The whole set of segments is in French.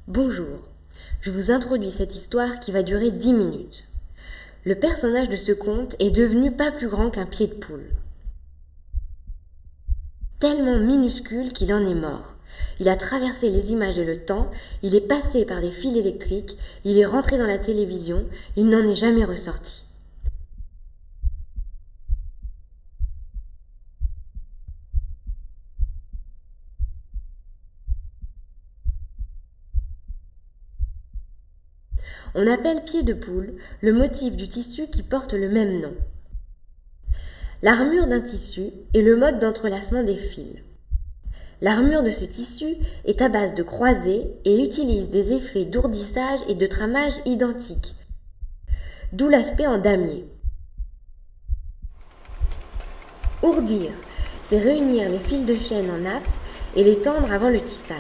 Bonjour, je vous introduis cette histoire qui va durer 10 minutes. Le personnage de ce conte est devenu pas plus grand qu'un pied de poule. Tellement minuscule qu'il en est mort. Il a traversé les images et le temps, il est passé par des fils électriques, il est rentré dans la télévision, il n'en est jamais ressorti. On appelle pied de poule le motif du tissu qui porte le même nom. L'armure d'un tissu est le mode d'entrelacement des fils. L'armure de ce tissu est à base de croisés et utilise des effets d'ourdissage et de tramage identiques, d'où l'aspect en damier. Ourdir, c'est réunir les fils de chaîne en nappe et les tendre avant le tissage.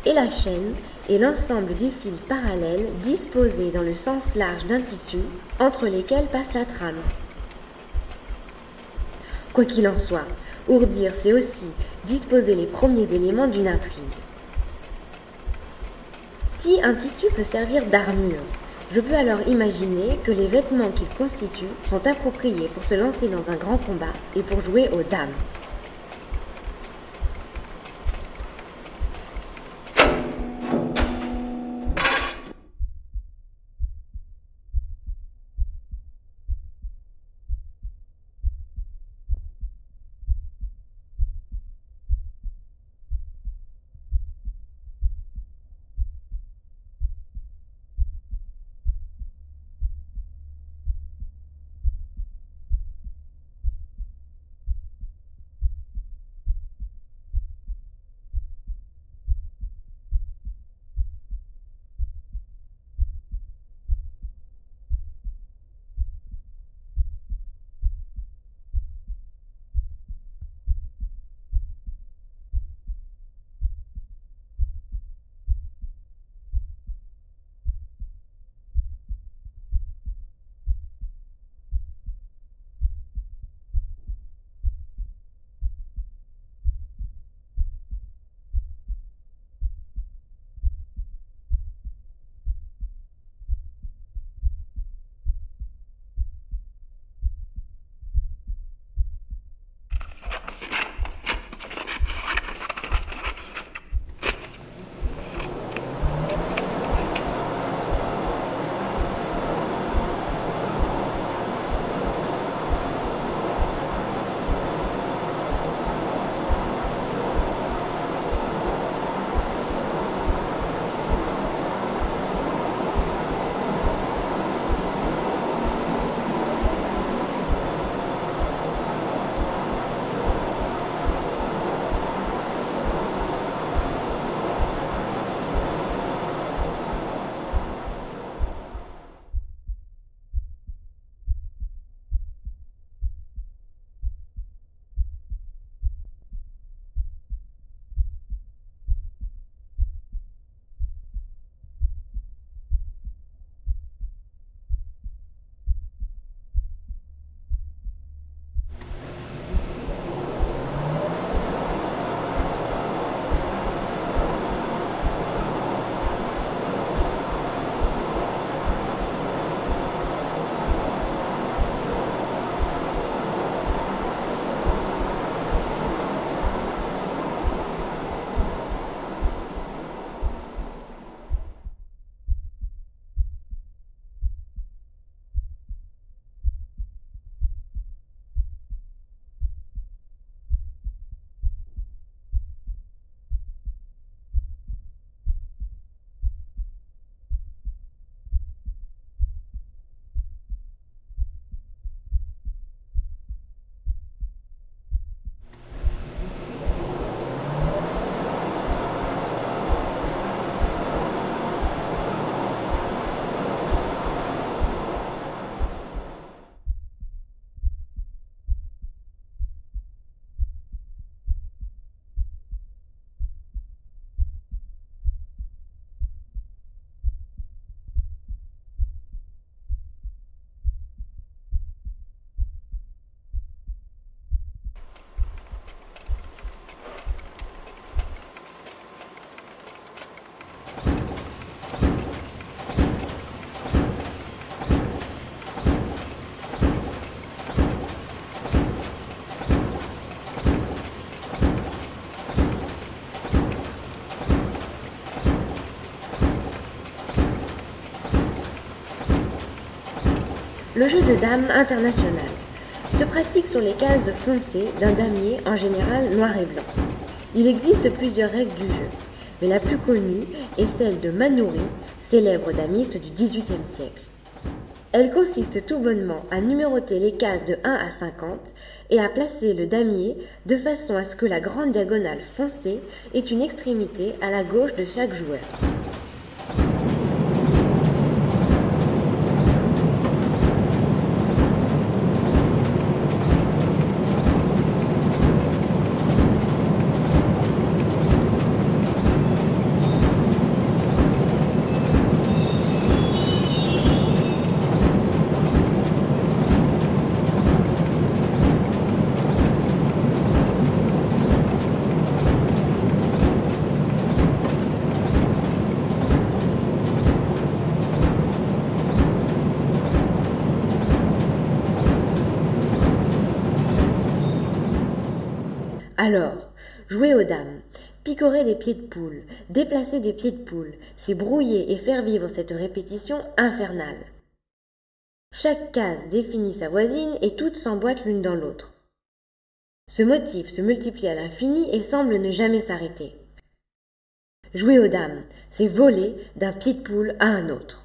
Et la chaîne est l'ensemble des fils parallèles disposés dans le sens large d'un tissu, entre lesquels passe la trame. Quoi qu'il en soit, ourdir, c'est aussi disposer les premiers éléments d'une intrigue. Si un tissu peut servir d'armure, je peux alors imaginer que les vêtements qu'il constitue sont appropriés pour se lancer dans un grand combat et pour jouer aux dames. Le jeu de dames international se pratique sur les cases foncées d'un damier, en général noir et blanc. Il existe plusieurs règles du jeu, mais la plus connue est celle de Manoury, célèbre damiste du XVIIIe siècle. Elle consiste tout bonnement à numéroter les cases de 1 à 50 et à placer le damier de façon à ce que la grande diagonale foncée ait une extrémité à la gauche de chaque joueur. Alors, jouer aux dames, picorer des pieds de poule, déplacer des pieds de poule, c'est brouiller et faire vivre cette répétition infernale. Chaque case définit sa voisine et toutes s'emboîtent l'une dans l'autre. Ce motif se multiplie à l'infini et semble ne jamais s'arrêter. Jouer aux dames, c'est voler d'un pied de poule à un autre.